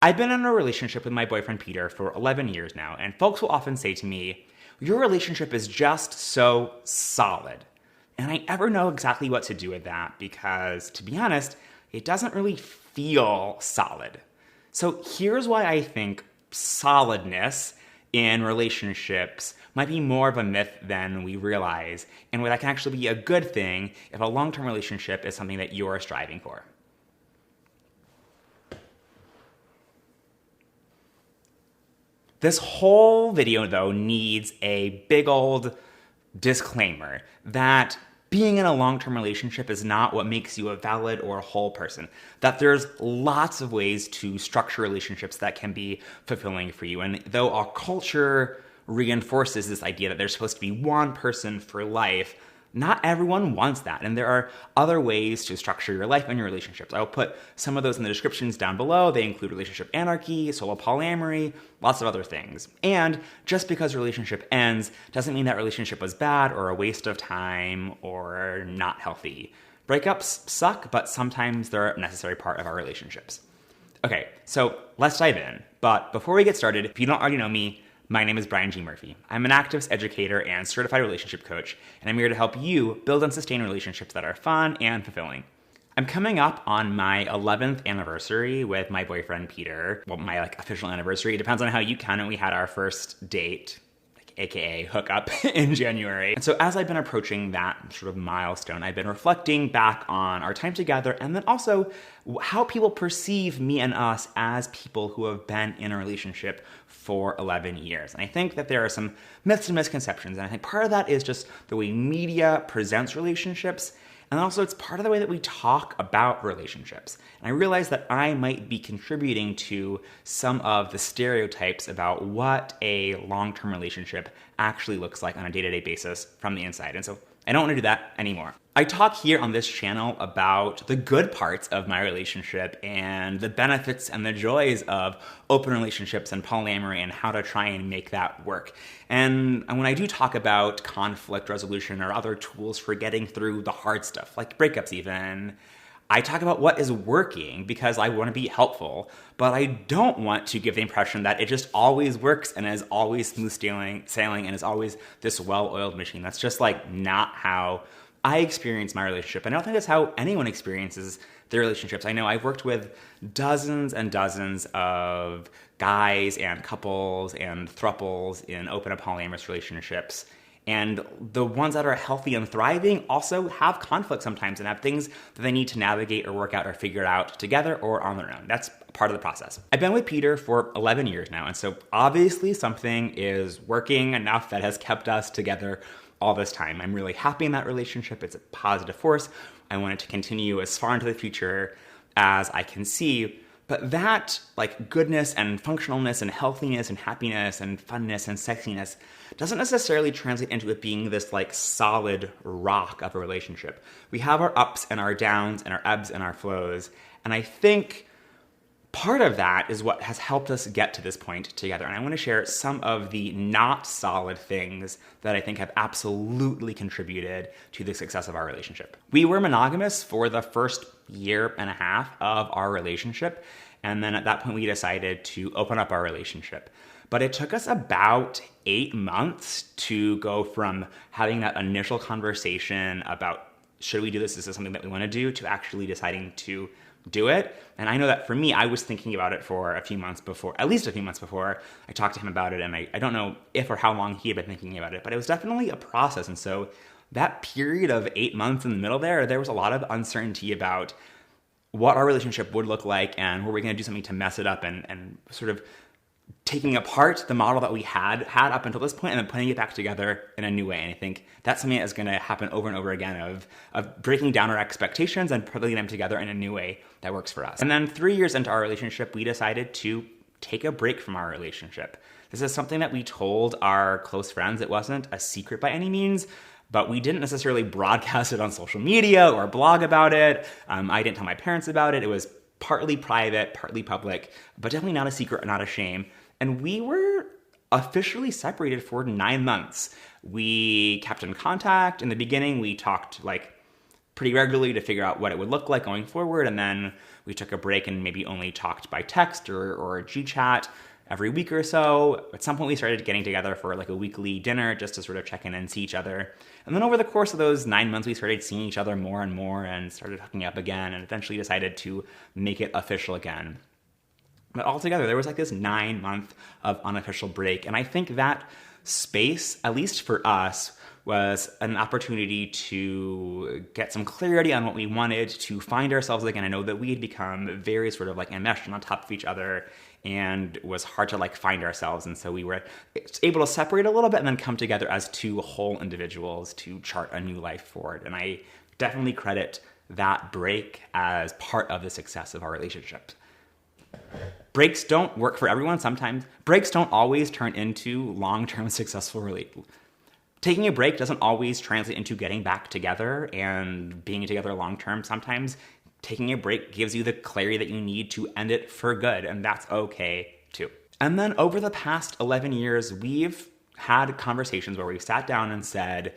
I've been in a relationship with my boyfriend Peter for 11 years now, and folks will often say to me, your relationship is just so solid. And I never know exactly what to do with that because, to be honest, it doesn't really feel solid. So here's why I think solidness in relationships might be more of a myth than we realize, and why that can actually be a good thing if a long-term relationship is something that you're striving for. This whole video, though, needs a big old disclaimer that being in a long-term relationship is not what makes you a valid or a whole person. That there's lots of ways to structure relationships that can be fulfilling for you. And though our culture reinforces this idea that there's supposed to be one person for life, not everyone wants that, and there are other ways to structure your life and your relationships. I'll put some of those in the descriptions down below. They include relationship anarchy, solo polyamory, lots of other things. And just because a relationship ends doesn't mean that relationship was bad or a waste of time or not healthy. Breakups suck, but sometimes they're a necessary part of our relationships. Okay, so let's dive in. But before we get started, if you don't already know me, my name is Brian G. Murphy. I'm an activist educator and certified relationship coach, and I'm here to help you build and sustain relationships that are fun and fulfilling. I'm coming up on my 11th anniversary with my boyfriend, Peter. Well, my official anniversary. It depends on how you count it. We had our first date, aka hookup, in January. And so as I've been approaching that sort of milestone, I've been reflecting back on our time together and then also how people perceive me and us as people who have been in a relationship for 11 years. And I think that there are some myths and misconceptions. And I think part of that is just the way media presents relationships. And also it's part of the way that we talk about relationships. And I realize that I might be contributing to some of the stereotypes about what a long-term relationship actually looks like on a day-to-day basis from the inside. And so I don't want to do that anymore. I talk here on this channel about the good parts of my relationship and the benefits and the joys of open relationships and polyamory and how to try and make that work. And when I do talk about conflict resolution or other tools for getting through the hard stuff, like breakups even, I talk about what is working because I want to be helpful, but I don't want to give the impression that it just always works and is always smooth sailing and is always this well-oiled machine. That's just not how I experience my relationship. And I don't think that's how anyone experiences their relationships. I know I've worked with dozens and dozens of guys and couples and thruples in open and polyamorous relationships. And the ones that are healthy and thriving also have conflict sometimes and have things that they need to navigate or work out or figure out together or on their own. That's part of the process. I've been with Peter for 11 years now, and so obviously something is working enough that has kept us together all this time. I'm really happy in that relationship. It's a positive force. I want it to continue as far into the future as I can see. But that goodness and functionalness and healthiness and happiness and funness and sexiness doesn't necessarily translate into it being this solid rock of a relationship. We have our ups and our downs and our ebbs and our flows. And I think part of that is what has helped us get to this point together. And I want to share some of the not solid things that I think have absolutely contributed to the success of our relationship. We were monogamous for the first year and a half of our relationship. And then at that point, we decided to open up our relationship. But it took us about 8 months to go from having that initial conversation about, should we do this? Is this something that we want to do? To actually deciding to do it. And I know that for me, I was thinking about it for a few months before, at least a few months before I talked to him about it. And I don't know if or how long he had been thinking about it, but it was definitely a process. And so that period of 8 months in the middle there was a lot of uncertainty about what our relationship would look like and were we going to do something to mess it up and sort of taking apart the model that we had up until this point and then putting it back together in a new way. And I think that's something that's going to happen over and over again of breaking down our expectations and putting them together in a new way that works for us. And then 3 years into our relationship, we decided to take a break from our relationship. This is something that we told our close friends. It wasn't a secret by any means, but we didn't necessarily broadcast it on social media or blog about it. I didn't tell my parents about it. It was partly private, partly public, but definitely not a secret, not a shame. And we were officially separated for 9 months. We kept in contact. In the beginning, we talked pretty regularly to figure out what it would look like going forward. And then we took a break and maybe only talked by text or GChat every week or so. At some point, we started getting together for like a weekly dinner just to sort of check in and see each other. And then over the course of those 9 months, we started seeing each other more and more and started hooking up again and eventually decided to make it official again. But altogether, there was like this 9-month of unofficial break. And I think that space, at least for us, was an opportunity to get some clarity on what we wanted, to find ourselves again. I know that we had become very sort of like enmeshed and on top of each other, and it was hard to like find ourselves. And so we were able to separate a little bit and then come together as two whole individuals to chart a new life forward. And I definitely credit that break as part of the success of our relationship. Breaks don't work for everyone. Sometimes breaks don't always turn into long-term successful relationships. Taking a break doesn't always translate into getting back together and being together long-term. Sometimes taking a break gives you the clarity that you need to end it for good, and that's okay too. And then over the past 11 years, we've had conversations where we've sat down and said,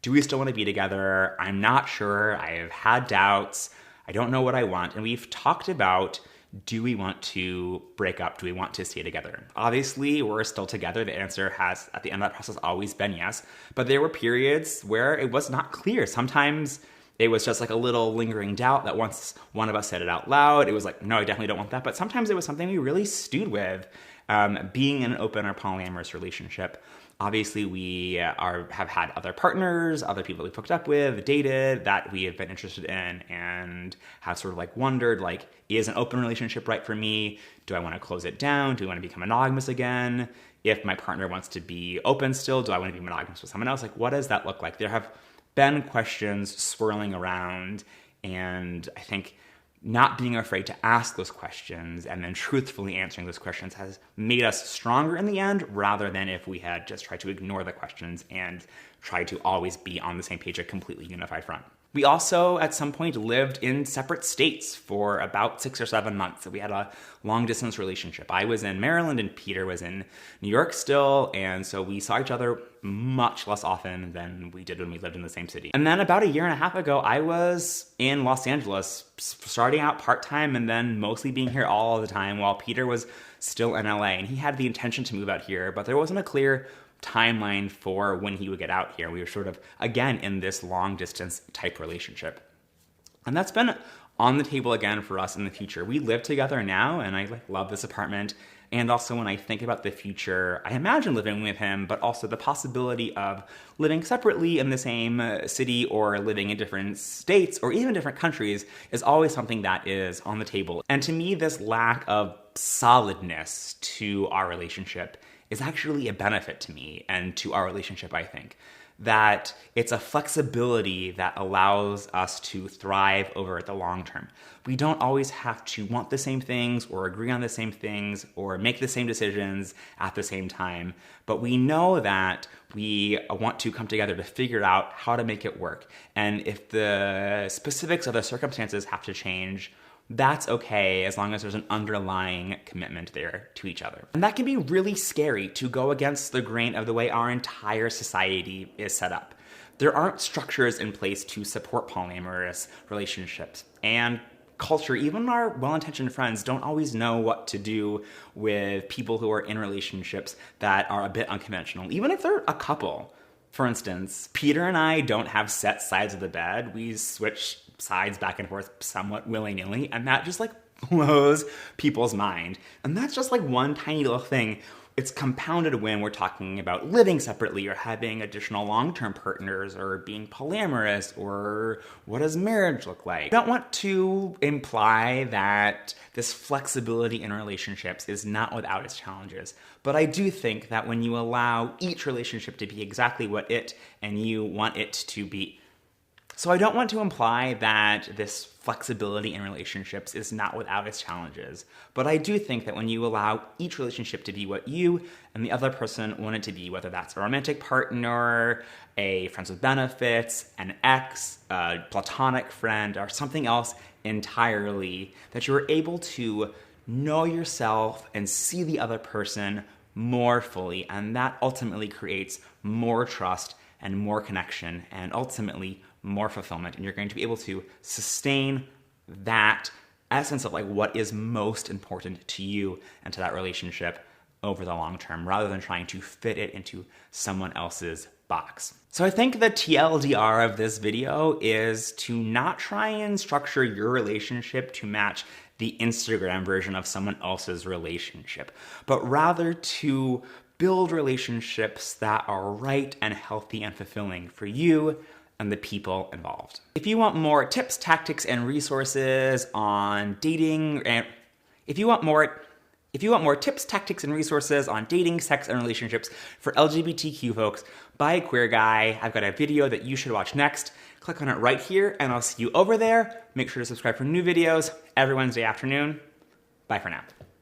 do we still want to be together? I'm not sure. I have had doubts. I don't know what I want. And we've talked about, do we want to break up? Do we want to stay together? Obviously, we're still together. The answer has, at the end of that process, always been yes. But there were periods where it was not clear. Sometimes it was just like a little lingering doubt that once one of us said it out loud, it was like, no, I definitely don't want that. But sometimes it was something we really stewed with, being in an open or polyamorous relationship. Obviously, we have had other partners, other people we've hooked up with, dated, that we have been interested in and have sort of like wondered, like, is an open relationship right for me? Do I want to close it down? Do I want to become monogamous again? If my partner wants to be open still, do I want to be monogamous with someone else? Like, what does that look like? There have been questions swirling around, and I think not being afraid to ask those questions and then truthfully answering those questions has made us stronger in the end, rather than if we had just tried to ignore the questions and tried to always be on the same page, a completely unified front. We also, at some point, lived in separate states for about 6 or 7 months. So we had a long-distance relationship. I was in Maryland and Peter was in New York still, and so we saw each other much less often than we did when we lived in the same city. And then about 1.5 years ago, I was in Los Angeles, starting out part-time and then mostly being here all the time while Peter was still in LA. And he had the intention to move out here, but there wasn't a clear timeline for when he would get out here. We were sort of, again, in this long distance type relationship. And that's been on the table again for us in the future. We live together now, and I love this apartment. And also when I think about the future, I imagine living with him, but also the possibility of living separately in the same city or living in different states or even different countries is always something that is on the table. And to me, this lack of solidness to our relationship is actually a benefit to me and to our relationship, I think. That it's a flexibility that allows us to thrive over the long term. We don't always have to want the same things or agree on the same things or make the same decisions at the same time, but we know that we want to come together to figure out how to make it work. And if the specifics of the circumstances have to change, that's okay as long as there's an underlying commitment there to each other. And that can be really scary to go against the grain of the way our entire society is set up. There aren't structures in place to support polyamorous relationships. And culture, even our well-intentioned friends, don't always know what to do with people who are in relationships that are a bit unconventional, even if they're a couple. For instance, Peter and I don't have set sides of the bed. We switch sides back and forth somewhat willy-nilly, and that just like blows people's mind. And that's just like one tiny little thing. It's compounded when we're talking about living separately or having additional long-term partners or being polyamorous or what does marriage look like. I don't want to imply that this flexibility in relationships is not without its challenges, but I do think that when you allow each relationship to be exactly what it and you want it to be. So I don't want to imply that this flexibility in relationships is not without its challenges, but I do think that when you allow each relationship to be what you and the other person want it to be, whether that's a romantic partner, a friends with benefits, an ex, a platonic friend, or something else entirely, that you're able to know yourself and see the other person more fully, and that ultimately creates more trust and more connection, and ultimately more fulfillment, and you're going to be able to sustain that essence of like what is most important to you and to that relationship over the long term, rather than trying to fit it into someone else's box. So I think the TLDR of this video is to not try and structure your relationship to match the Instagram version of someone else's relationship, but rather to build relationships that are right and healthy and fulfilling for you and the people involved. If you want more tips, tactics, and resources on dating, and if you want more tips, tactics, and resources on dating, sex, and relationships for LGBTQ folks by a queer guy, I've got a video that you should watch next. Click on it right here, and I'll see you over there. Make sure to subscribe for new videos every Wednesday afternoon. Bye for now.